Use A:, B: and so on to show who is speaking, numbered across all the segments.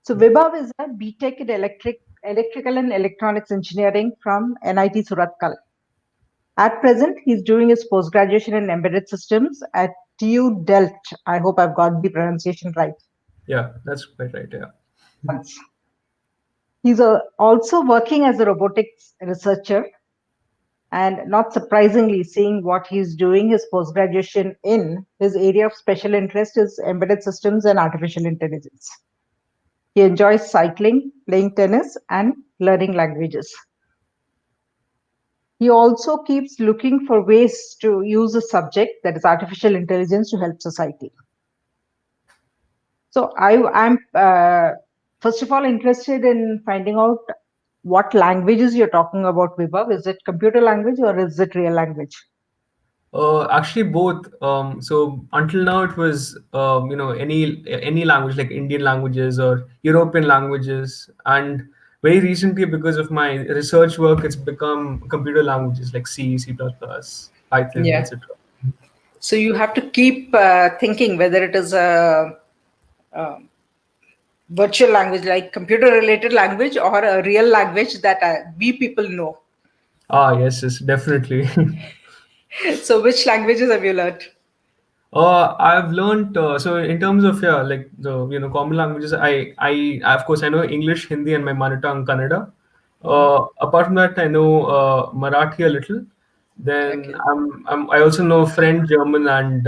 A: So Vibhav is a BTech in electrical and electronics engineering from NIT Suratkal. At present, he's doing his post-graduation in embedded systems at TU Delft. I hope I've got the pronunciation right.
B: Yeah, that's quite right. Yeah.
A: Once. He's also working as a robotics researcher, and not surprisingly, seeing what he's doing his post-graduation in, his area of special interest is embedded systems and artificial intelligence. He enjoys cycling, playing tennis, and learning languages. He also keeps looking for ways to use a subject that is artificial intelligence to help society. So I'm first of all interested in finding out what languages you're talking about, Vibhav. Is it computer language or is it real language?
B: Actually, both. So until now, it was any language like Indian languages or European languages, and very recently, because of my research work, it's become computer languages like C, C++, Python,
C: Yeah.
B: etc.
C: So you have to keep thinking whether it is a virtual language like computer related language or a real language that we people know.
B: Ah, yes, yes, definitely.
C: So which languages have you learned?
B: I've learned so in terms of like the common languages. I of course I know English, Hindi, and my mother tongue Kannada. Apart from that, I know Marathi a little. Then
C: Okay.
B: I also know French, German, and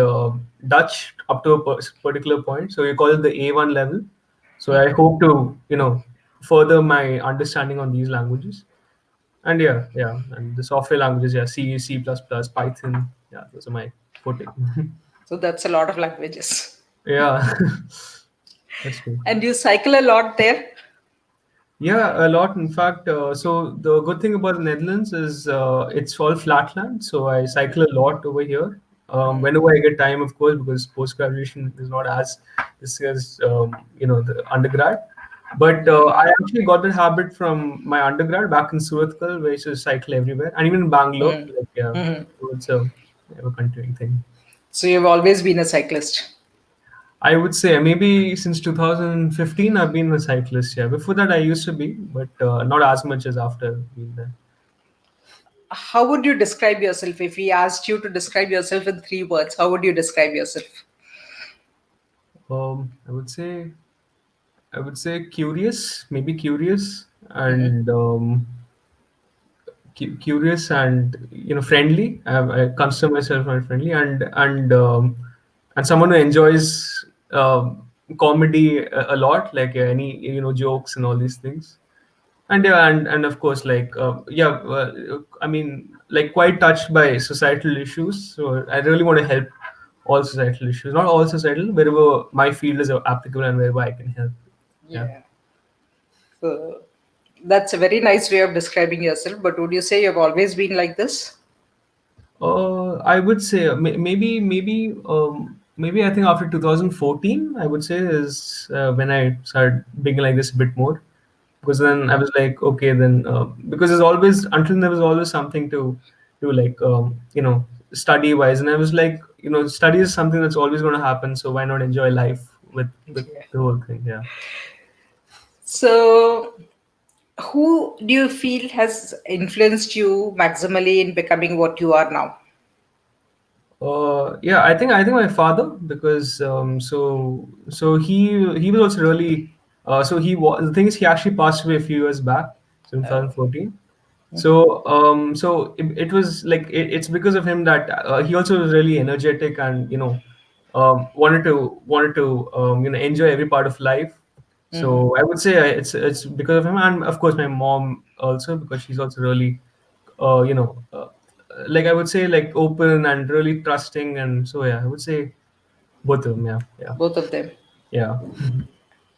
B: Dutch up to a particular point. So you call it the A1 level. So I hope to further my understanding on these languages. And and the software languages, C, C++, Python. Yeah, those are my forte.
C: So that's a lot of languages.
B: Yeah, that's true.
C: And you cycle a lot there?
B: Yeah, a lot. In fact, so the good thing about the Netherlands is it's all flatland. So I cycle a lot over here. Whenever I get time, of course, because post graduation is not as this as the undergrad. But I actually got that habit from my undergrad back in Suratkal, where I used to cycle everywhere, and even in Bangalore.
C: Mm.
B: Like, yeah,
C: Mhm.
B: so it's a ever continuing thing.
C: So you've always been a cyclist.
B: I would say maybe since 2015 I've been a cyclist. Yeah, before that I used to be, but not as much as after being there.
C: How would you describe yourself if we asked you to describe yourself in 3 words? How would you describe yourself?
B: I would say curious, maybe curious,
C: Hmm.
B: and curious and friendly. I consider myself very friendly and someone who enjoys comedy a lot, like any jokes and all these things. And and of course, like I mean, like quite touched by societal issues. So I really want to help all societal issues, not all societal, wherever my field is applicable and wherever I can help. Yeah.
C: Yeah. So that's a very nice way of describing yourself. But would you say you've always been like this?
B: I would say maybe I think after 2014, I would say is when I started being like this a bit more, because then I was like, okay, then because there's always until there was always something to do, like study wise, and I was like, study is something that's always going to happen, so why not enjoy life with
C: Yeah.
B: the whole thing? Yeah.
C: So who do you feel has influenced you maximally in becoming what you are now?
B: Yeah, I think my father, because so he was also really so he was the thing is he actually passed away a few years back, so in
C: Oh.
B: 2014. So it was like it's because of him that he also was really energetic and wanted to enjoy every part of life.
C: Mhm.
B: So I would say it's because of him, and of course my mom also, because she's also really uh, you know uh, like I would say like open and really trusting, and so yeah, I would say both of them. Yeah, yeah,
C: Both of them.
B: yeah.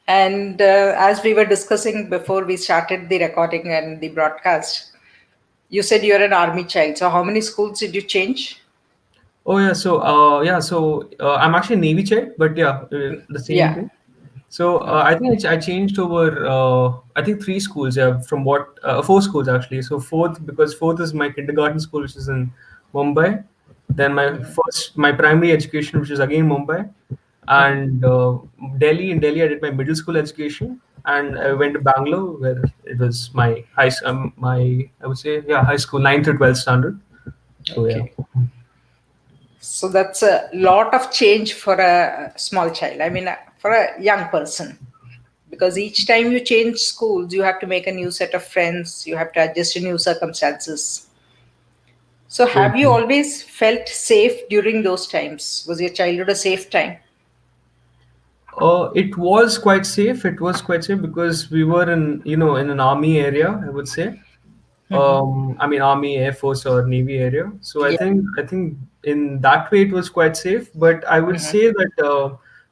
C: And as we were discussing before we started the recording and the broadcast, you said you're an army child. So how many schools did you change?
B: Oh yeah, so I'm actually Navy child, but yeah, the same
C: Yeah.
B: thing. So I think I changed over I think three schools. Yeah, from what four schools actually. So fourth, because fourth is my kindergarten school, which is in Mumbai. Then my primary education, which is again Mumbai, and Delhi. In Delhi, I did my middle school education, and I went to Bangalore, where it was my my, I would say, yeah, high school, 9th to 12th standard. So yeah.
C: Okay. So that's a lot of change for a small child. I mean, for a young person. Because each time you change schools, you have to make a new set of friends, you have to adjust to new circumstances. So,
B: Very
C: have you
B: true.
C: always felt safe during those times? Was your childhood a safe time?
B: It was quite safe. It was quite safe because we were in, in an army area, I would say. I mean, army, air force, or navy area. So
C: Yeah.
B: I think in that way it was quite safe. But I would
C: Hmm.
B: say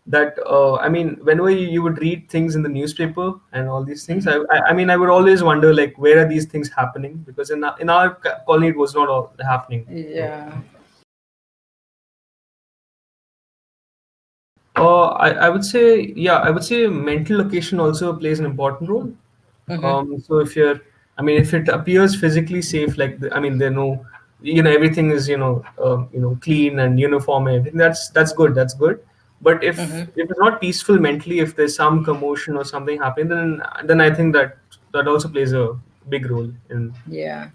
B: that I mean, whenever you would read things in the newspaper and all these things, I mean, I would always wonder, like, where are these things happening? Because in our colony it was not all happening. So
C: Yeah.
B: I would say, yeah, I would say mental location also plays an important role.
C: Hmm.
B: So if you're, I mean, if it appears physically safe, like, I mean, there are no, everything is, clean and uniform and everything. That's good. That's good. But
C: Hmm.
B: if it's not peaceful mentally, if there's some commotion or something happening, then I think that also plays a big role in.
C: Yeah.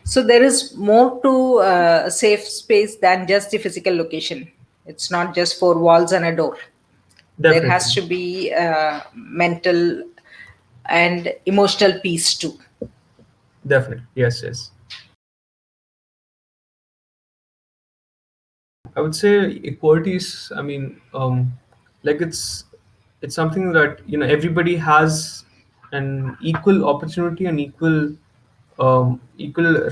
C: So, there is more to a safe space than just the physical location. It's not just four walls and a door. There has
B: Definitely,
C: to be mental and emotional peace too.
B: definitely, yes, yes. I would say equality is, I mean, like it's something that everybody has an equal opportunity and equal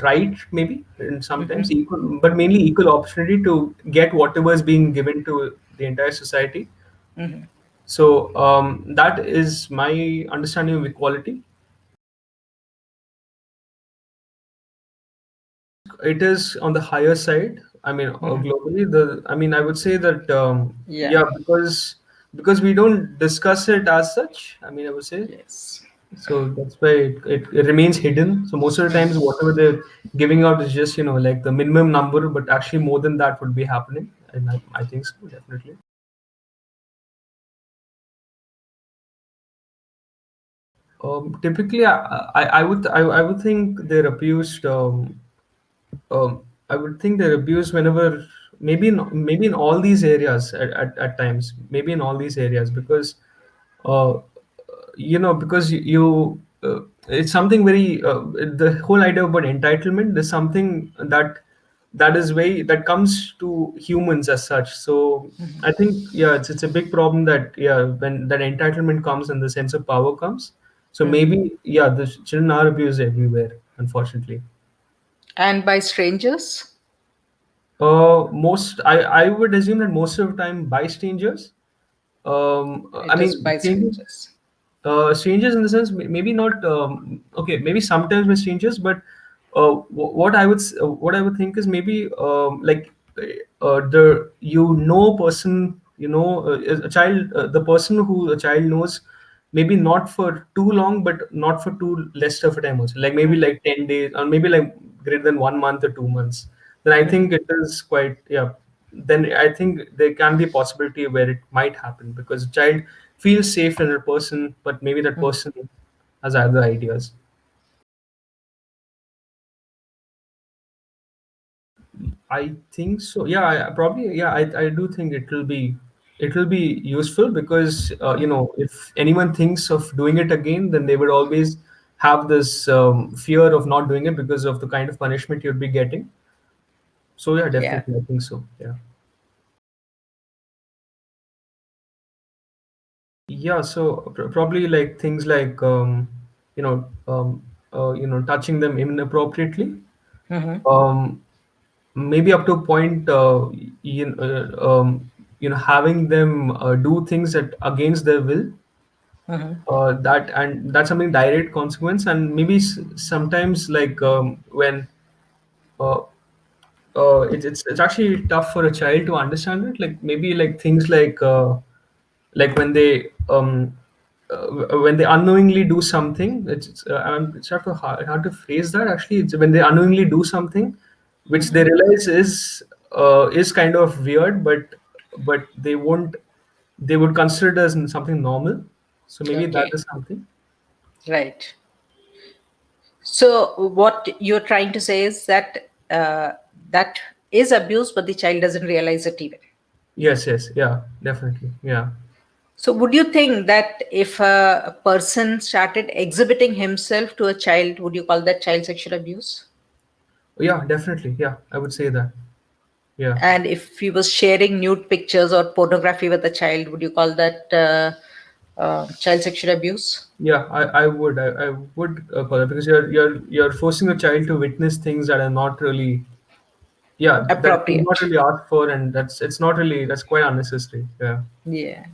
B: right, maybe, and
C: Hmm.
B: sometimes equal, but mainly equal opportunity to get whatever is being given to the entire society.
C: Hmm.
B: So that is my understanding of equality. It is on the higher side. I mean,
C: Hmm.
B: globally, I mean, I would say that,
C: Yeah.
B: yeah, because we don't discuss it as such. I mean, I would say
C: Yes.
B: so that's why it remains hidden. So most of the times, whatever they're giving out is just like the minimum number, but actually more than that would be happening, and I think so, definitely. Typically, I would think they're abused. I would think they're abused whenever, maybe in all these areas at times, maybe in all these areas, because uh, because it's something very, the whole idea about entitlement is something that comes to humans as such. So I think, yeah, it's a big problem that, yeah, when that entitlement comes and the sense of power comes, so
C: Hmm.
B: maybe, yeah, the children are abused everywhere, unfortunately.
C: And by strangers?
B: Most I would assume that most of the time by strangers. I
C: It is
B: mean,
C: by
B: strangers,
C: strangers.
B: strangers in the sense, maybe not. Okay, maybe sometimes by strangers, but what I would think is maybe, like, the person, a child, the person who a child knows, maybe not for too long, but not for too less of a time also. Like maybe like 10 days, or maybe like greater than 1 month or 2 months. Then I think it is quite, yeah. Then I think there can be a possibility where it might happen because a child feels safe in a person, but maybe that person has other ideas. I think so. Yeah, probably. Yeah, I do think it will be useful because, if anyone thinks of doing it again, then they would always have this fear of not doing it because of the kind of punishment you'd be getting. So yeah,
C: Yeah.
B: definitely, I think so. Yeah. Yeah, so probably like things like, you know touching them inappropriately,
C: Hmm.
B: um, maybe up to a point, having them do things that against their will,
C: Hmm.
B: and that's something direct consequence, and maybe sometimes, like, when uh, it's actually tough for a child to understand it, like maybe like things like when they unknowingly do something. It's hard to phrase that. Actually, it's when they unknowingly do something which they realize is kind of weird, but they would consider it as something normal. So maybe that
C: Okay.
B: is something.
C: Right. So what you're trying to say is that that is abuse, but the child doesn't realize it even.
B: Yes, yes, yeah, definitely, yeah.
C: So would you think that if a person started exhibiting himself to a child, would you call that child sexual abuse?
B: Yeah, definitely, yeah, I would say that. Yeah.
C: And if he was sharing nude pictures or pornography with a child, would you call that child sexual abuse?
B: Yeah, I would call it, because you're forcing a child to witness things that are not really, yeah, that he's not
C: Appropriate.
B: really asked for, and it's not really, that's quite unnecessary. Yeah.
C: Yeah.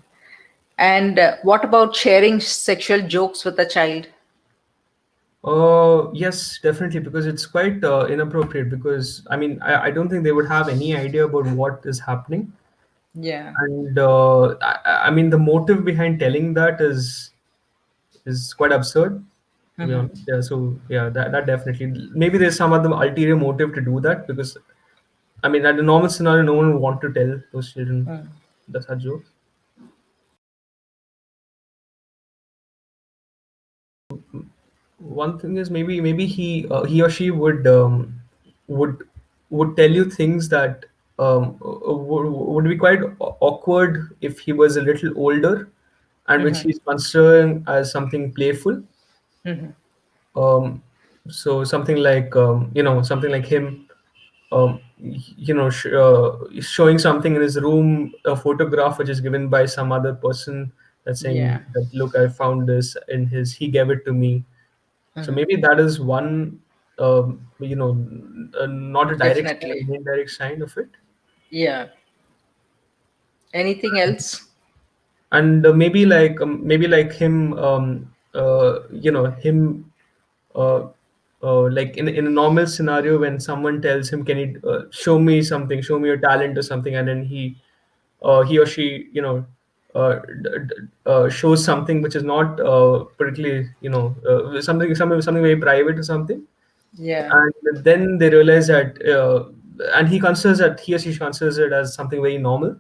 C: And what about sharing sexual jokes with a child?
B: Yes, definitely, because it's quite inappropriate. Because I mean, I don't think they would have any idea about what is happening,
C: Yeah.
B: and I mean, the motive behind telling that is quite absurd, to be
C: Hmm.
B: honest. Yeah, so yeah, that definitely, maybe there's some other ulterior motive to do that, because I mean, at a normal scenario, no one would want to tell those children the such jokes. One thing is, maybe he or she would would tell you things that would be quite awkward if he was a little older, and which he's considering as something playful. um, so something like, something like him, showing something in his room, a photograph which is given by some other person, that's
C: Yeah.
B: saying that, look, I found this in his, he gave it to me. So maybe that is one, not a direct sign,
C: Definitely.
B: an indirect sign of it.
C: Yeah. Anything else?
B: And maybe like him, him, uh, like in a normal scenario, when someone tells him, can you show me something, show me your talent or something, and then he or she, shows something which is not particularly, something very private or something,
C: Yeah.
B: and then they realize that, and he or she considers it as something very normal.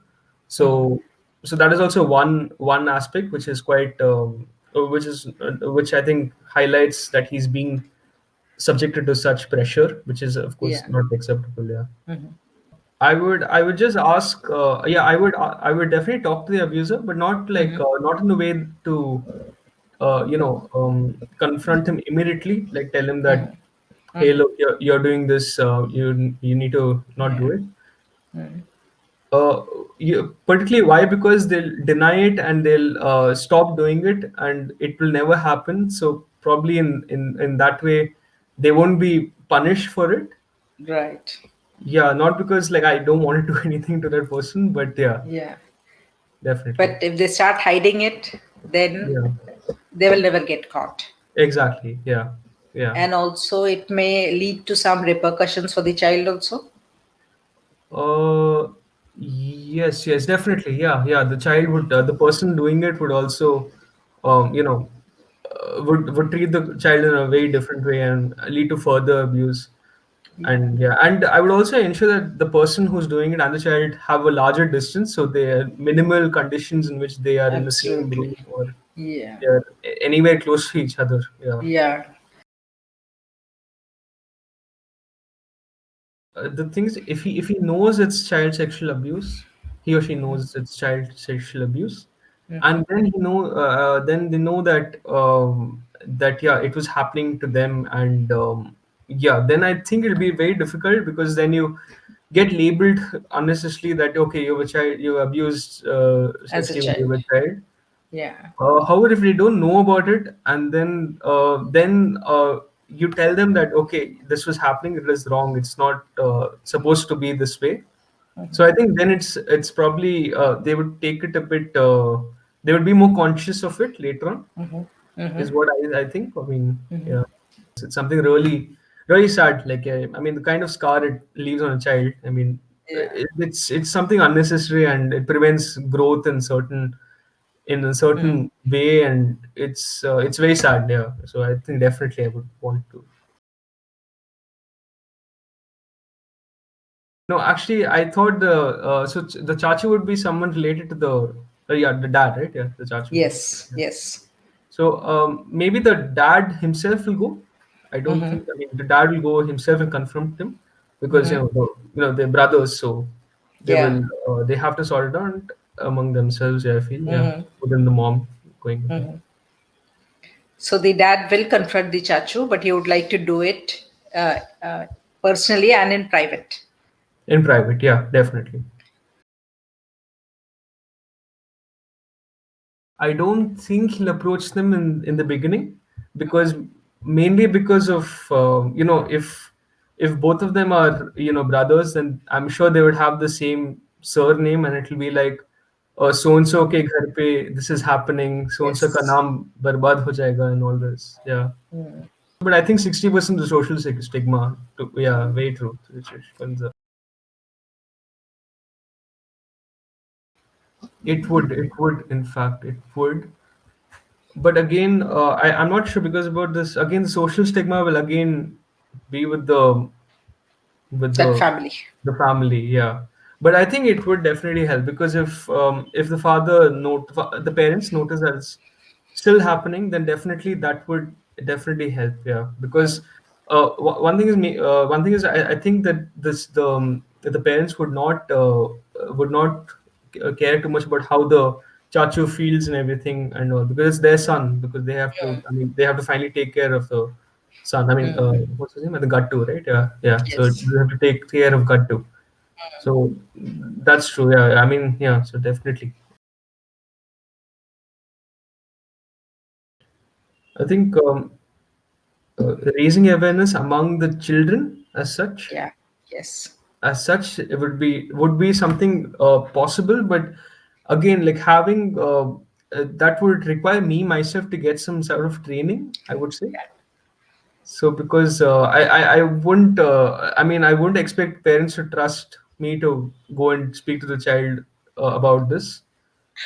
B: So so that is also one aspect which is quite, which I think highlights that he's being subjected to such pressure, which is of course
C: Yeah.
B: not acceptable. Yeah. I would just ask, yeah, I would definitely talk to the abuser, but not like, not in the way to confront him immediately, like tell him that, hey, look, you're doing this, you need to not
C: Yeah.
B: do it. uh, Particularly, why? Because they'll deny it, and they'll stop doing it, and it will never happen. So probably in that way, they won't be punished for it.
C: Right.
B: Yeah, not because like I don't want to do anything to that person, but yeah,
C: Yeah.
B: definitely.
C: But if they start hiding it, then
B: Yeah,
C: they will never get caught.
B: exactly. Yeah, yeah.
C: And also, it may lead to some repercussions for the child, also.
B: Uh, yes, yes, definitely. Yeah, yeah. The child would, the person doing it would also, would treat the child in a very different way and lead to further abuse.
C: Yeah.
B: And yeah, and I would also ensure that the person who's doing it and the child have a larger distance, so there are minimal conditions in which they are in the same
C: Absolutely.
B: room, or
C: Yeah.
B: they are anywhere close to each other. Yeah.
C: Yeah.
B: The things, if he knows it's child sexual abuse, he or she knows it's child sexual abuse, and then then they know that, that yeah, it was happening to them, and yeah, then I think it'll be very difficult, because then you get labeled unnecessarily that, okay, you have a child, you abused
C: As a
B: sexually when you
C: child.
B: were a child.
C: Yeah.
B: However, if they don't know about it, and then you tell them that, okay, this was happening, it was wrong, it's not supposed to be this way. So I think then it's probably, they would take it a bit. They would be more conscious of it later on, is what I think. I mean, yeah, it's something really really sad. Like, I mean, the kind of scar it leaves on a child. I mean,
C: Yeah.
B: it's something unnecessary, and it prevents growth in a certain way, and it's very sad. Yeah, so I think definitely I would want to. No, actually, I thought the Chachi would be someone related to the Yeah, the dad, right? Yeah, the chachu.
C: Yes,
B: Yeah.
C: yes.
B: So maybe the dad himself will go. I don't
C: Mm-hmm.
B: think. I mean, the dad will go himself and confront him because
C: Mm-hmm.
B: they're brothers, so they
C: Yeah.
B: will they have to sort it out among themselves. Yeah, I feel, yeah,
C: Mm-hmm.
B: within the mom going ahead
C: Mm-hmm. So the dad will confront the chachu, but he would like to do it uh, uh, personally and in private.
B: in private. Yeah, definitely. I don't think he'll approach them in the beginning because mainly because of if both of them are brothers, then I'm sure they would have the same surname and it'll be like so and so ke ghar pe this is happening, so and so ka
C: Yes.
B: naam barbad ho jayega and all this. Yeah,
C: Mm.
B: but I think 60% the social stigma. Yeah, very true. It would in fact it would. But again, I'm not sure because about this again the social stigma will again be with with
C: That
B: the
C: family.
B: the family, yeah. But I think it would definitely help because if the father the parents notice that it's still happening, then definitely that would definitely help, yeah. Because one thing is I think that the parents would not care too much about how the chachu feels and everything and all because it's their son, because they have to, I mean, they have to finally take care of the son. I mean,
C: Mm.
B: what's his name? The Gattu, right? Yeah, yeah. So
C: Yes.
B: you have to take care of Gattu. So that's true. Yeah, I mean, yeah. So definitely, I think raising awareness among the children
C: Yeah. Yes.
B: it would be something possible, but again, like having that would require me myself to get some sort of training, I would say.
C: Yeah.
B: So because I wouldn't I mean I wouldn't expect parents to trust me to go and speak to the child about this.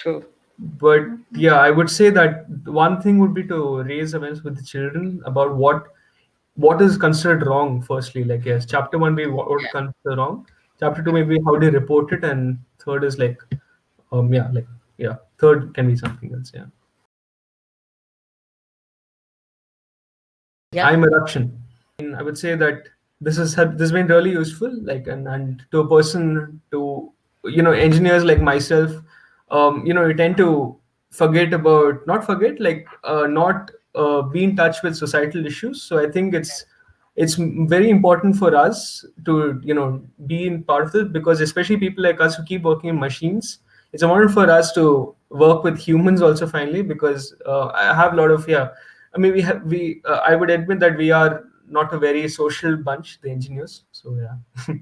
C: True.
B: But yeah, I would say that one thing would be to raise awareness with the children about what is considered wrong. Firstly, like yes, chapter one be what would consider wrong. Chapter two maybe how do you report it, and third is like yeah, like yeah, third can be something else. Yeah.
C: Yeah.
B: I'm eruption. I would say that this has been really useful. Like and to a person to engineers like myself, you tend to forget about not forget like not be in touch with societal issues. So I think it's very important for us to be in part of it because especially people like us who keep working in machines, it's important for us to work with humans also finally because I have a lot of yeah. I mean, I would admit that we are not a very social bunch, the engineers. So yeah.